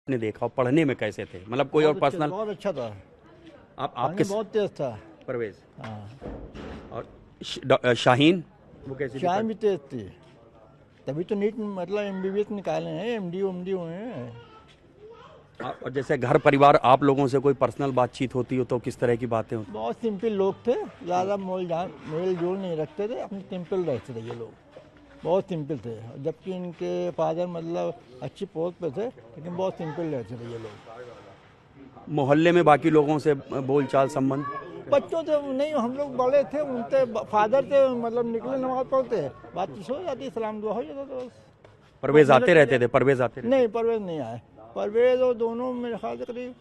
आपने देखा और पढ़ने में कैसे थे, मतलब कोई और पर्सनल? बहुत अच्छा था, आपके बहुत तेज था। परवेज हाँ, और शाहीन, वो कैसे? शाहीन भी तेज थी, तभी तो नीट मतलब MBBS निकाले हैं, MD हुए हैं। और जैसे घर परिवार आप लोगों से कोई पर्सनल बातचीत होती हो तो किस तरह की बातें होती? बहुत सिंपल लोग थे, ज़्यादा मेल जोल नहीं रखते थे, अपने सिंपल रहते थे ये लोग, बहुत सिंपल थे। जबकि इनके फादर मतलब अच्छी पोस्ट पे थे, लेकिन बहुत सिंपल रहते थे ये लोग। मोहल्ले में बाकी लोगों से बोलचाल संबंध? बच्चों से नहीं, हम लोग बड़े थे, उनके फादर थे, मतलब निकले नमाज पढ़ते, बातचीत हो जाती, सलाम दुआ हो जाता था बस। परवेज आते रहते थे? परवेज आते रहते? नहीं, परवेज नहीं आए। परवेज और दोनों मेरे ख्याल से करीब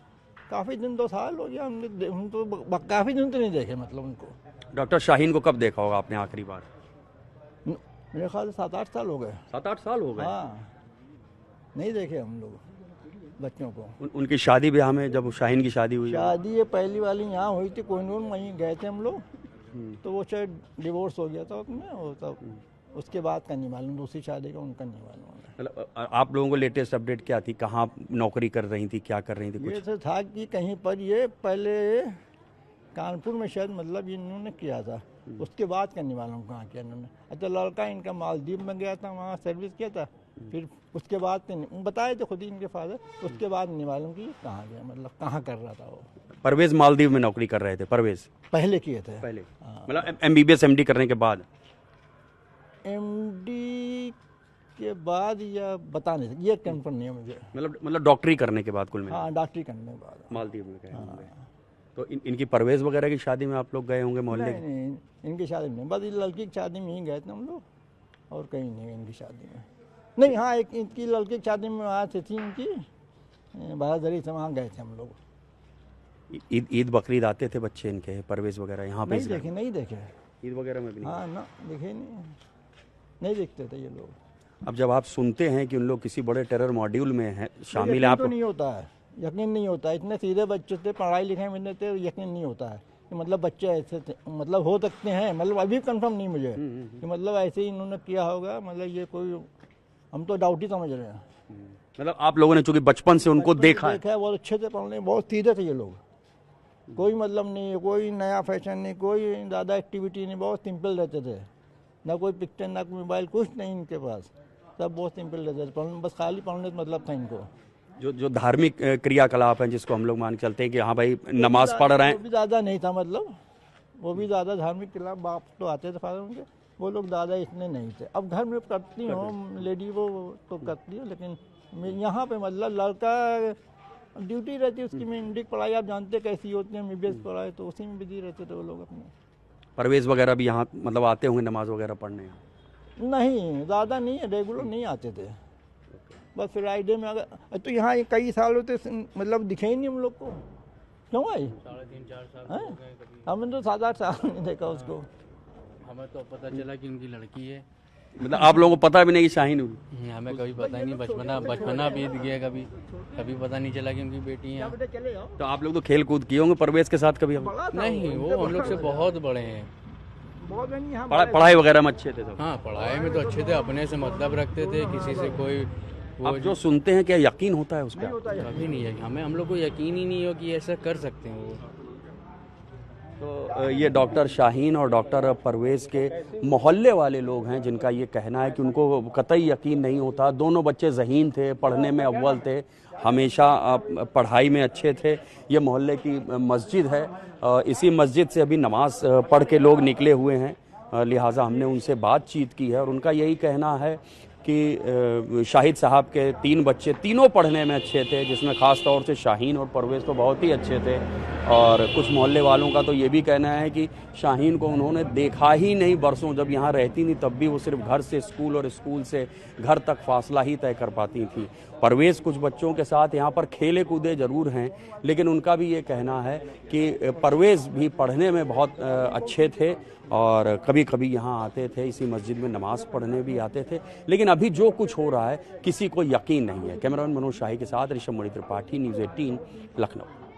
काफ़ी दिन, 2 साल हो गया, हम तो काफ़ी दिन तो नहीं देखे मतलब उनको। डॉक्टर शाहीन को कब देखा होगा आपने आखिरी बार? मेरे ख्याल से 7-8 साल हो गए। 7-8 साल हो गए? हाँ, नहीं देखे हम लोग बच्चों को। उनकी शादी ब्याह में, जब शाहीन की शादी हुई? शादी ये पहली वाली यहाँ हुई थी, कोहिनूर, वहीं गए थे हम लोग, तो वो शायद डिवोर्स हो गया था उसमें, और तब उसके बाद का नहीं मालूम, दूसरी शादी का उनका नहीं मालूम। मतलब आप लोगों को लेटेस्ट अपडेट क्या थी, कहाँ नौकरी कर रही थी, क्या कर रही थी? ये तो था कि कहीं पर ये पहले कानपुर में शायद मतलब इन्होंने किया था, उसके बाद का नहीं मालूम कहाँ किया इन्होंने। अच्छा, लड़का इनका मालदीव में गया था, वहाँ सर्विस किया था, फिर उसके बाद बताए थे खुद ही इनके फादर, उसके बाद नहीं मालूम कि कहाँ गया, मतलब कहाँ कर रहा था वो। परवेज मालदीव में नौकरी कर रहे थे? परवेज पहले किए थे पहले? मतलब MBBS MD करने के बाद? MD के बाद या बता नहीं सकते, ये कंफर्म नहीं है मुझे। मतलब डॉक्टरी करने के बाद कुल में? हाँ, डॉक्टरी करने के बाद मालदीव में गए होंगे। तो इनकी परवेज वगैरह की शादी में आप लोग गए होंगे मोहल्ले? नहीं, इनकी शादी में नहीं, बस लड़की की शादी में ही गए थे हम लोग, और कहीं नहीं इनकी शादी में नहीं। हाँ, एक इनकी लड़की की शादी में वहाँ से थी इनकी, बहादुरी से वहाँ गए थे हम लोग। ईद बकरीद आते थे बच्चे इनके, परवेज वगैरह यहाँ पे? नहीं देखे ईद वगैरह में भी नहीं? हाँ ना, देखे नहीं देखते थे ये लोग। अब जब आप सुनते हैं कि उन लोग किसी बड़े टेरर मॉड्यूल में हैं शामिल हैं, आप तो नहीं होता है, यकीन नहीं होता है। इतने सीधे बच्चे थे, पढ़ाई लिखाई में थे, यकीन नहीं होता है कि मतलब बच्चे ऐसे थे, मतलब हो सकते हैं, मतलब अभी कंफर्म नहीं मुझे कि मतलब ऐसे ही इन्होंने किया होगा, मतलब ये कोई, हम तो डाउट ही समझ रहे हैं। मतलब आप लोगों ने चूंकि बचपन से उनको देखा है, बहुत अच्छे से पढ़ने, बहुत सीधे थे ये लोग, कोई मतलब नहीं, कोई नया फैशन नहीं, कोई ज़्यादा एक्टिविटी नहीं, बहुत सिंपल रहते थे, ना कोई पिक्चर, ना कोई मोबाइल, कुछ नहीं इनके पास, सब बहुत सिंपल रहते थे, बस खाली पढ़ने का मतलब था इनको। जो धार्मिक क्रियाकलाप हैं जिसको हम लोग मान के चलते हैं कि हाँ भाई नमाज पढ़ रहे हैं, वो भी ज़्यादा नहीं था, मतलब वो भी ज़्यादा धार्मिक क्रियाकलाप, बाप तो आते थे फादर उनके, वो लोग ज़्यादा इतने नहीं थे। अब घर में करती हूँ लेडी, वो तो करती है, लेकिन यहाँ पे मतलब लड़का ड्यूटी रहती है उसकी, में MD की पढ़ाई आप जानते कैसी होती है, MBBS पढ़ाई, तो उसी में बिजी रहते थे वो लोग अपने। परवेज वगैरह भी यहाँ मतलब आते होंगे नमाज वगैरह पढ़ने? नहीं, ज़्यादा नहीं, रेगुलर नहीं आते थे, बस फ्राइडे में। अगर तो यहाँ कई साल होते मतलब दिखे ही नहीं हम लोग को। क्यों भाई? 3.5-4 साल हो गए। हमने तो 7-8 साल नहीं देखा उसको। हमें तो पता चला कि उनकी लड़की है, मतलब आप लोगों को पता भी नहीं कि शाहीन हुई? हमें कभी पता ही नहीं, बचपना बीत गया, कभी पता नहीं चला कि उनकी बेटी है। तो आप लोग तो खेल कूद किए होंगे परवेज के साथ कभी? नहीं, वो हम लोग से बहुत बड़े हैं। पढ़ाई वगैरह में अच्छे थे तो? हाँ, पढ़ाई में तो अच्छे थे, अपने से मतलब रखते थे, किसी से कोई आप जो सुनते हैं क्या यकीन होता है उसका? कभी नहीं है, हम लोग को यकीन ही नहीं हो कि ऐसा कर सकते हैं वो। तो ये डॉक्टर शाहीन और डॉक्टर परवेज के मोहल्ले वाले लोग हैं जिनका ये कहना है कि उनको कतई यकीन नहीं होता। दोनों बच्चे ज़हीन थे, पढ़ने में अव्वल थे, हमेशा पढ़ाई में अच्छे थे। ये मोहल्ले की मस्जिद है, इसी मस्जिद से अभी नमाज पढ़ के लोग निकले हुए हैं, लिहाजा हमने उनसे बातचीत की है और उनका यही कहना है कि शाहिद साहब के 3 बच्चे, तीनों पढ़ने में अच्छे थे, जिसमें ख़ास तौर से शाहीन और परवेज़ तो बहुत ही अच्छे थे। और कुछ मोहल्ले वालों का तो ये भी कहना है कि शाहीन को उन्होंने देखा ही नहीं बरसों, जब यहाँ रहती थी तब भी वो सिर्फ घर से स्कूल और स्कूल से घर तक फासला ही तय कर पाती थी। परवेज़ कुछ बच्चों के साथ यहाँ पर खेले कूदे ज़रूर हैं, लेकिन उनका भी ये कहना है कि परवेज़ भी पढ़ने में बहुत अच्छे थे और कभी कभी यहाँ आते थे, इसी मस्जिद में नमाज पढ़ने भी आते थे। लेकिन अभी जो कुछ हो रहा है किसी को यकीन नहीं है। कैमरामैन मनोज शाही के साथ ऋषभ मणि त्रिपाठी, न्यूज़ 18 लखनऊ।